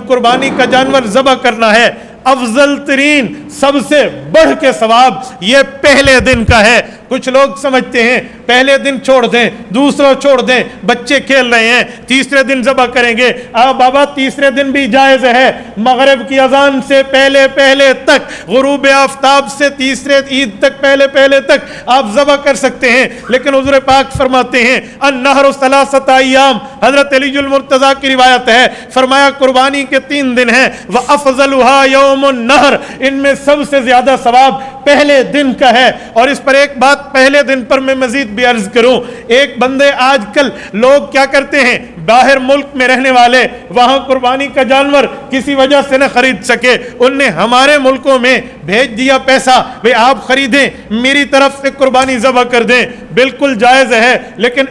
कुर्बानी का जानवर ज़बह करना है, अफजल तरीन सबसे बढ़ के सवाब ये पहले दिन का है। कुछ लोग समझते हैं पहले दिन छोड़ दें, दूसरा छोड़ दें, बच्चे खेल रहे हैं, तीसरे दिन ज़बह करेंगे। बाबा तीसरे दिन भी जायज़ है, मगरिब की अजान से पहले पहले तक, गुरूब आफ्ताब से तीसरे ईद तक पहले पहले तक आप ज़बह कर सकते हैं। लेकिन हुज़ूर पाक फरमाते हैं अन्नहरु सलासत अय्याम, हज़रत अलीजुल मुर्तज़ा की रिवायत है, फरमाया कुर्बानी के 3 दिन हैं, व अफ़ज़लुहा यौमुन नहर, इनमें सबसे ज़्यादा सवाब पहले दिन का है। और इस पर एक बात पहले दिन पर मैं मजीद भी अर्ज करूं, एक बंदे आजकल लोग क्या करते हैं, बाहर मुल्क में रहने वाले वहां कुर्बानी का जानवर किसी वजह से न खरीद सके, उनने हमारे मुल्कों में भेज दिया पैसा, भाई आप खरीदें, मेरी तरफ से कुर्बानी ज़बह कर दें। बिल्कुल जायज़ है, लेकिन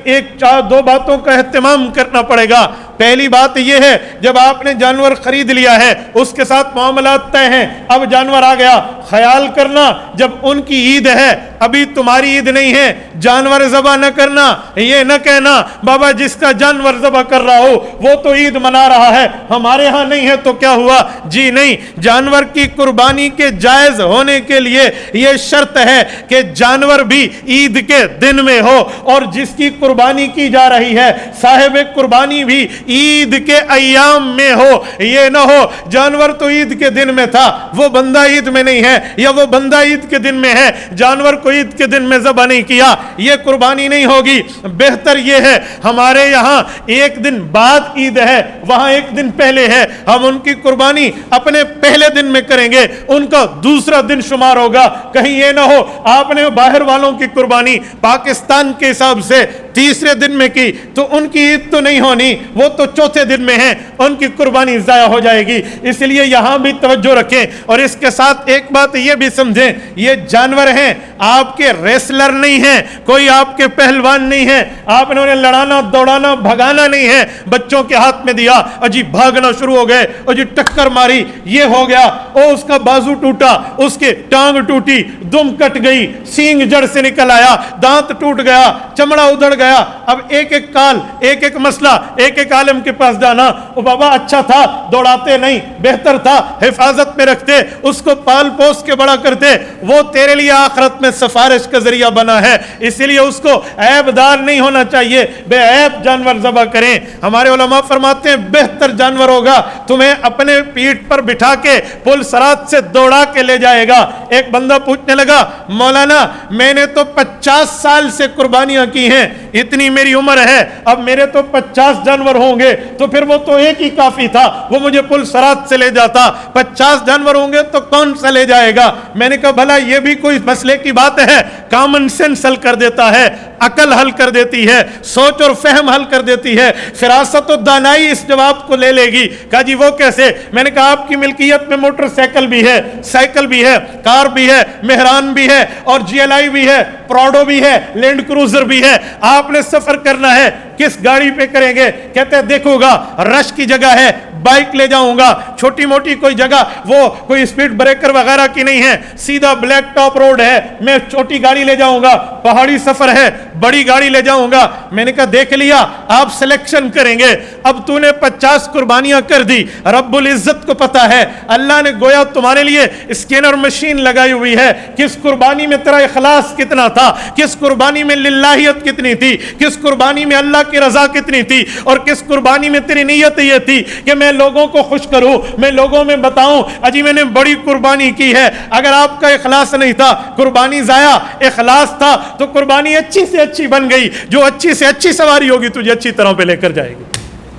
2 बातों का एहतमाम करना पड़ेगा। पहली बात यह है, जब आपने जानवर खरीद लिया है, उसके साथ मामलात तय हैं, अब जानवर आ गया, ख्याल करना जब उनकी ईद है, अभी तुम्हारी ईद नहीं है, जानवर ज़बह न करना, ये न कहना बाबा जिसका जानवर ज़बह कर रहा हो वो तो ईद मना रहा है, हमारे यहाँ नहीं है तो क्या हुआ। जी नहीं, जानवर की कुर्बानी के जायज़ होने के लिए ये शर्त है कि जानवर भी ईद के दिन में हो, और जिसकी कुर्बानी की जा रही है साहिब कुर्बानी भी ईद के अय्याम में हो। ये न हो जानवर तो ईद के दिन में था, वो बंदा ईद में नहीं है, या वो बंदा ईद के दिन में है, जानवर को ईद के दिन में ज़बह नहीं किया, ये कुर्बानी नहीं होगी। बेहतर ये है हमारे यहाँ एक दिन बाद ईद है, वहां एक दिन पहले है, हम उनकी कुर्बानी अपने पहले दिन में करेंगे, उनका दूसरा दिन शुमार होगा। कहीं ये ना हो आपने बाहर वालों की कुर्बानी पाकिस्तान के हिसाब से तीसरे दिन में की तो उनकी ईद तो नहीं होनी, वो तो चौथे दिन में है, उनकी कुर्बानी ज़ाया हो जाएगी। इसलिए यहां भी तवज्जो रखें। और इसके साथ एक बात ये भी समझें, ये जानवर हैं, आपके रेसलर नहीं हैं, कोई आपके पहलवान नहीं है, आपने उन्हें लड़ाना दौड़ाना भगाना नहीं है, बच्चों के हाथ में दिया अजी भागना शुरू हो गए, अजी टक्कर मारी, ये हो गया, ओ उसका बाजू टूटा, उसके टांग टूटी, दुम कट गई, सींग जड़ से निकल आया, दांत टूट गया, चमड़ा उधड़ गया। अब एक एक काल, एक एक मसला, एक एक आलम के पास जाना, ओ बाबा अच्छा था, दौड़ाते नहीं, बेहतर था, हिफाजत में रखते, उसको पाल पोस के बड़ा करते, वो तेरे लिए आखिरत में सिफारिश का जरिया बना है। इसीलिए उसको ऐबदार नहीं होना चाहिए, बेऐब जानवर ज़बह करें। हमारे उलमा फरमाते हैं बेहतर जानवर होगा तुम्हें अपने पीठ पर बिठा के पुल सरात से दौड़ा के ले जाएगा। एक बंदा पूछने लगा, मौलाना मैंने तो 50 साल से कुर्बानियां की हैं, इतनी मेरी उम्र है, अब मेरे तो 50 जानवर होंगे, तो फिर वो तो एक ही काफी था, वो मुझे पुल सरात से ले जाता, 50 जानवर होंगे तो कौन सा ले जाएगा। मैंने कहा भला ये भी कोई मसले की बात है, कॉमन सेंस हल कर देता है, अकल हल कर देती है, सोच और फहम हल कर देती है, फिरासत और दानाई इस जवाब को ले लेगी। कहा जी वो कैसे। मैंने कहा आपकी मिल्कियत में मोटरसाइकिल भी है, साइकिल भी है, कार भी है, मेहरान भी है, और GLI भी है, प्रोडो भी है, लैंड क्रूजर भी है, आपने सफर करना है, किस गाड़ी पे करेंगे। कहते हैं देखूंगा रश की जगह है बाइक ले जाऊंगा, छोटी मोटी कोई जगह, वो कोई स्पीड ब्रेकर वगैरह की नहीं है, सीधा ब्लैक टॉप रोड है, मैं छोटी गाड़ी ले जाऊंगा, पहाड़ी सफर है बड़ी गाड़ी ले जाऊंगा। मैंने कहा देख लिया, आप सिलेक्शन करेंगे। अब तूने 50 कुर्बानियां कर दी, रब्बुल इज्जत को पता है, अल्लाह ने गोया तुम्हारे लिए स्कैनर मशीन लगाई हुई है, किस कुर्बानी में तेरा इखलास कितना था, किस कुर्बानी में लिल्लाहियत कितनी थी, किस कुर्बानी में अल्लाह की रजा कितनी थी, और किस कुर्बानी में तेरी नीयत ये थी कि मैं लोगों को खुश करूं, मैं लोगों में बताऊं अजी मैंने बड़ी कुर्बानी की है। अगर आपका इखलास नहीं था कुर्बानी जाया, इखलास था तो कुर्बानी अच्छी से अच्छी बन गई, जो अच्छी से अच्छी सवारी होगी तुझे अच्छी तरह पे लेकर जाएगी।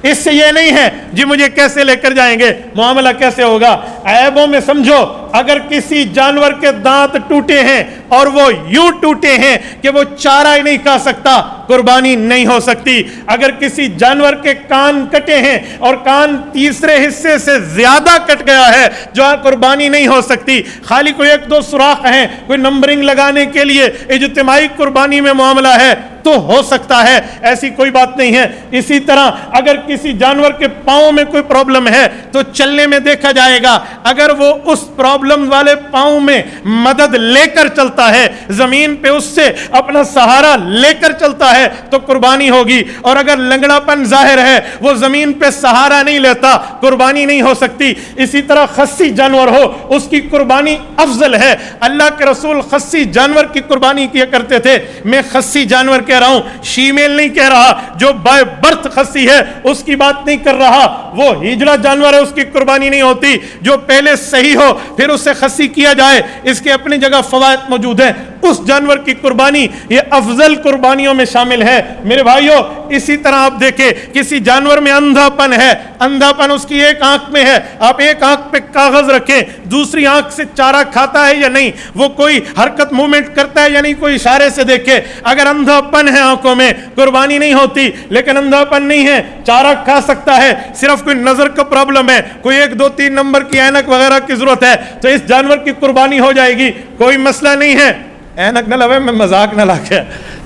इससे ये नहीं है जी मुझे कैसे लेकर जाएंगे, मामला कैसे होगा। ऐबों में समझो, अगर किसी जानवर के दांत टूटे हैं और वो यूं टूटे हैं कि वो चारा ही नहीं खा सकता, कुर्बानी नहीं हो सकती। अगर किसी जानवर के कान कटे हैं और कान तीसरे हिस्से से ज्यादा कट गया है, जो कुर्बानी नहीं हो सकती। खाली कोई 1-2 सुराख हैं, कोई नंबरिंग लगाने के लिए इज्तिमाई कुर्बानी में मामला है तो हो सकता है, ऐसी कोई बात नहीं है। इसी तरह अगर किसी जानवर के पांव में कोई प्रॉब्लम है तो चलने में देखा जाएगा, اگر وہ اس پرابلم والے پاؤں میں مدد لے کر چلتا ہے, زمین پہ اس سے اپنا سہارا لے کر چلتا ہے تو قربانی ہوگی, اور اگر لنگڑا پن ظاہر ہے, وہ زمین پہ سہارا نہیں لیتا, قربانی نہیں ہو سکتی. اسی طرح خصی جانور ہو, اس کی قربانی افضل ہے. اللہ کے رسول خصی جانور کی قربانی کیا کرتے تھے. میں خصی جانور کہہ رہا ہوں, شیمیل نہیں کہہ رہا. جو بائے برتھ خصی ہے اس کی بات نہیں کر رہا, وہ ہجڑا جانور ہے, اس کی قربانی نہیں ہوتی. جو پہلے صحیح ہو پھر اسے خصی کیا جائے, اس کے اپنی جگہ فوائد موجود ہیں. اس جانور کی قربانی یہ افضل قربانیوں میں شامل ہے میرے بھائیوں. اسی طرح آپ دیکھیں کسی جانور میں اندھا پن ہے, اندھا پن اس کی ایک آنکھ میں ہے, آپ ایک آنکھ پہ کاغذ رکھیں, دوسری آنکھ سے چارہ کھاتا ہے یا نہیں, وہ کوئی حرکت موومنٹ کرتا ہے یا نہیں, کوئی اشارے سے دیکھے. اگر اندھا پن ہے آنکھوں میں قربانی نہیں ہوتی, لیکن اندھا پن نہیں ہے, چارہ کھا سکتا ہے, صرف کوئی نظر کا پرابلم ہے, کوئی 1 2 3 نمبر کی اینک وغیرہ کی ضرورت ہے, تو اس جانور کی قربانی ہو جائے گی, کوئی مسئلہ نہیں ہے. اینک نہ لگے, میں مذاق نہ لگے,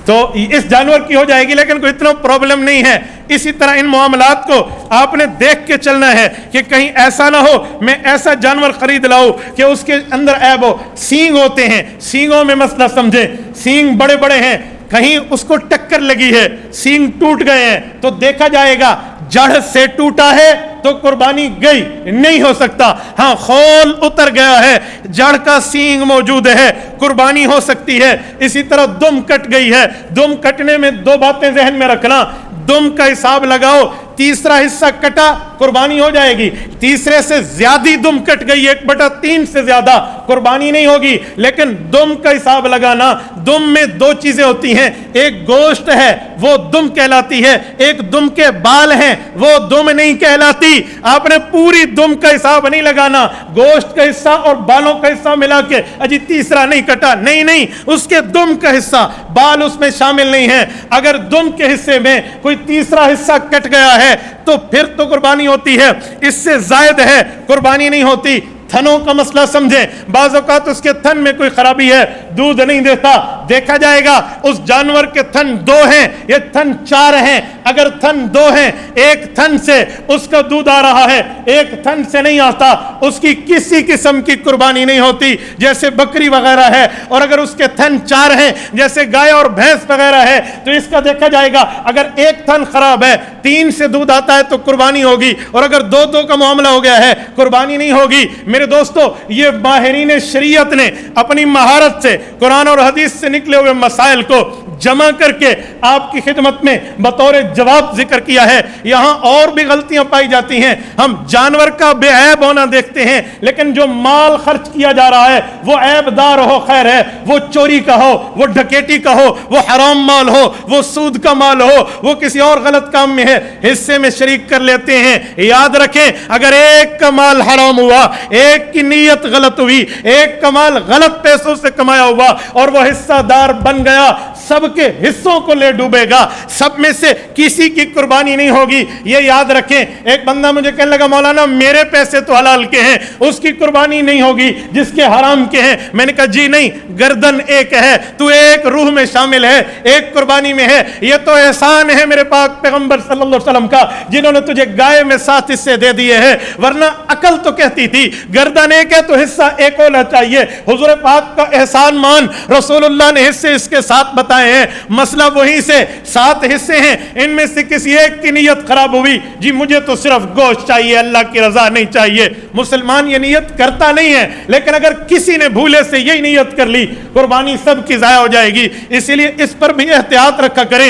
تو اس جانور کی ہو جائے گی, لیکن کوئی اتنا پرابلم نہیں ہے. اسی طرح ان معاملات کو آپ نے دیکھ کے چلنا ہے کہ کہیں ایسا نہ ہو میں ایسا جانور خرید لاؤں کہ اس کے اندر عیب ہو. سینگ ہوتے ہیں, سینگوں میں مسئلہ سمجھیں, سینگ بڑے بڑے ہیں, کہیں اس کو ٹکر لگی ہے, سینگ ٹوٹ گئے ہیں, تو دیکھا جائے گا جڑ سے ٹوٹا ہے تو قربانی گئی, نہیں ہو سکتا. ہاں خول اتر گیا ہے, جڑ کا سینگ موجود ہے, قربانی ہو سکتی ہے. اسی طرح دم کٹ گئی ہے, دم کٹنے میں 2 باتیں ذہن میں رکھنا, دم کا حساب لگاؤ, تیسرا حصہ کٹا قربانی ہو جائے گی, تیسرے سے زیادہ دم کٹ گئی 1/3 سے زیادہ قربانی نہیں ہوگی. لیکن دم کا حساب لگانا, دم میں 2 چیزیں ہوتی ہیں, ایک گوشت ہے وہ دم کہلاتی ہے, ایک دم کے بال ہیں وہ دم نہیں کہلاتی. آپ نے پوری دم کا حساب نہیں لگانا, گوشت کا حصہ اور بالوں کا حصہ ملا کے اجی تیسرا نہیں کٹا, نہیں, اس کے دم کا حصہ, بال اس میں شامل نہیں ہے. اگر دم کے حصے میں کوئی تیسرا حصہ کٹ گیا ہے تو پھر تو قربانی ہوتی ہے, اس سے زائد ہے قربانی نہیں ہوتی. تھنوں کا مسئلہ سمجھیں, بعض اوقات اس کے تھن میں کوئی خرابی ہے, دودھ نہیں دیتا, دیکھا جائے گا اس جانور کے تھن 2 ہیں یہ تھن 4 ہیں. اگر تھن 2 ہیں, ایک تھن سے اس کا دودھ آ رہا ہے, ایک تھن سے نہیں آتا, اس کی کسی قسم کی قربانی نہیں ہوتی جیسے بکری وغیرہ ہے. اور اگر اس کے تھن 4 ہیں جیسے گائے اور بھینس وغیرہ ہے تو اس کا دیکھا جائے گا, اگر ایک تھن خراب ہے 3 سے دودھ آتا ہے تو قربانی ہوگی, اور اگر 2 کا معاملہ ہو گیا ہے قربانی نہیں ہوگی. میرے دوستو, یہ ماہرین شریعت نے اپنی مہارت سے قرآن اور حدیث سے نکلے ہوئے مسائل کو جمع کر کے آپ کی خدمت میں بطور جواب ذکر کیا ہے. یہاں اور بھی غلطیاں پائی جاتی ہیں, ہم جانور کا بے عیب ہونا دیکھتے ہیں, لیکن جو مال خرچ کیا جا رہا ہے وہ عیب دار ہو خیر ہے, وہ چوری کا ہو, وہ ڈکیٹی کا ہو, وہ حرام مال ہو, وہ سود کا مال ہو, وہ کسی اور غلط کام میں ہے, حصے میں شریک کر لیتے ہیں. یاد رکھیں اگر ایک کا مال حرام ہوا, ایک کی نیت غلط ہوئی, ایک کا مال غلط پیسوں سے کمایا ہوا اور وہ حصہ دار بن گیا, سب کے حصوں کو لے ڈوبے گا, سب میں سے کسی کی قربانی نہیں ہوگی. یہ یاد رکھیں. ایک بندہ مجھے کہنے لگا مولانا میرے پیسے تو حلال کے ہیں, اس کی قربانی نہیں ہوگی جس کے حرام کے ہیں. میں نے کہا جی نہیں, گردن ایک ہے, تو ایک روح میں شامل ہے, ایک قربانی میں ہے. یہ تو احسان ہے میرے پاک پیغمبر صلی اللہ علیہ وسلم کا جنہوں نے تجھے گائے میں 7 حصے دے دیے ہیں, ورنہ عقل تو کہتی تھی گردن ایک ہے تو حصہ ایک ہونا چاہیے. حضور پاک کا احسان مان, رسول اللہ نے حصے اس کے 7 بتائے ہیں, مسئلہ وہیں سے 7 حصے ہیں, ان میں سے کسی ایک کی نیت خراب ہوئی, جی مجھے تو صرف گوشت چاہیے, اللہ کی رضا نہیں چاہیے. مسلمان یہ نیت کرتا نہیں ہے, لیکن اگر کسی نے بھولے سے یہی نیت کر لی قربانی سب کی ضائع ہو جائے گی. اسی لیے اس پر بھی احتیاط رکھا کریں.